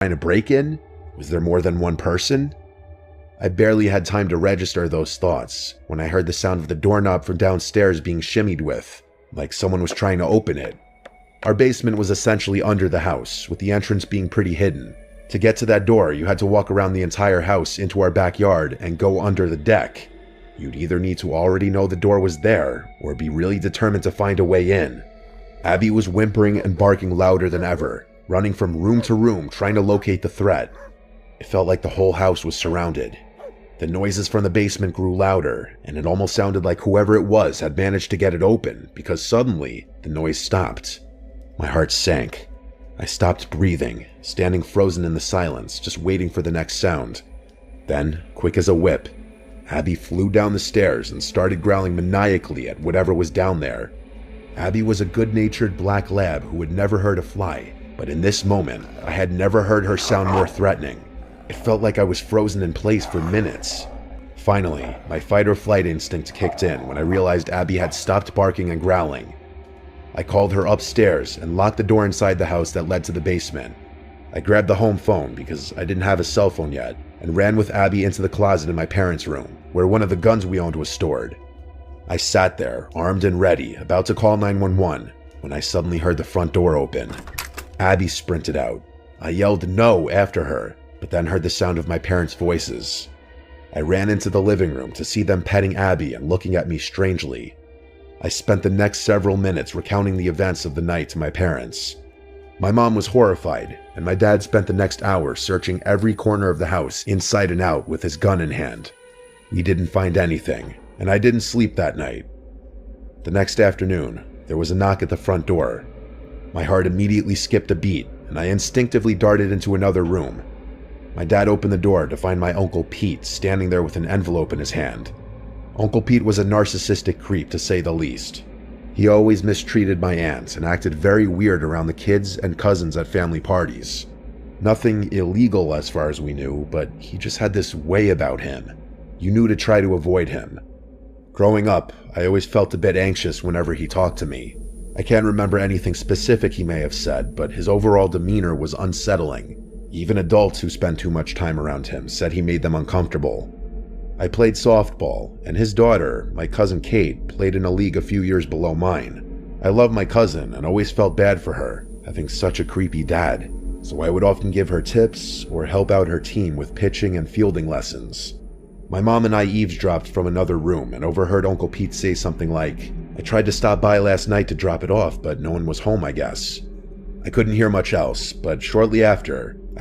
trying to break in? Was there more than one person? I barely had time to register those thoughts when I heard the sound of the doorknob from downstairs being shimmied with, like someone was trying to open it. Our basement was essentially under the house, with the entrance being pretty hidden. To get to that door, you had to walk around the entire house into our backyard and go under the deck. You'd either need to already know the door was there, or be really determined to find a way in. Abby was whimpering and barking louder than ever, running from room to room trying to locate the threat. It felt like the whole house was surrounded. The noises from the basement grew louder, and it almost sounded like whoever it was had managed to get it open, because suddenly, the noise stopped. My heart sank. I stopped breathing, standing frozen in the silence, just waiting for the next sound. Then, quick as a whip, Abby flew down the stairs and started growling maniacally at whatever was down there. Abby was a good-natured black lab who had never hurt a fly, but in this moment, I had never heard her sound more threatening. It felt like I was frozen in place for minutes. Finally, my fight-or-flight instinct kicked in when I realized Abby had stopped barking and growling. I called her upstairs and locked the door inside the house that led to the basement. I grabbed the home phone because I didn't have a cell phone yet, and ran with Abby into the closet in my parents' room, where one of the guns we owned was stored. I sat there, armed and ready, about to call 911, when I suddenly heard the front door open. Abby sprinted out. I yelled no after her, but then heard the sound of my parents' voices. I ran into the living room to see them petting Abby and looking at me strangely. I spent the next several minutes recounting the events of the night to my parents. My mom was horrified, and my dad spent the next hour searching every corner of the house inside and out with his gun in hand. We didn't find anything, and I didn't sleep that night. The next afternoon, there was a knock at the front door. My heart immediately skipped a beat, and I instinctively darted into another room. My dad opened the door to find my Uncle Pete standing there with an envelope in his hand. Uncle Pete was a narcissistic creep, to say the least. He always mistreated my aunt and acted very weird around the kids and cousins at family parties. Nothing illegal as far as we knew, but he just had this way about him. You knew to try to avoid him. Growing up, I always felt a bit anxious whenever he talked to me. I can't remember anything specific he may have said, but his overall demeanor was unsettling. Even adults who spent too much time around him said he made them uncomfortable. I played softball, and his daughter, my cousin Kate, played in a league a few years below mine. I loved my cousin and always felt bad for her, having such a creepy dad, so I would often give her tips or help out her team with pitching and fielding lessons. My mom and I eavesdropped from another room and overheard Uncle Pete say something like, "I tried to stop by last night to drop it off, but no one was home, I guess." I couldn't hear much else, but shortly after,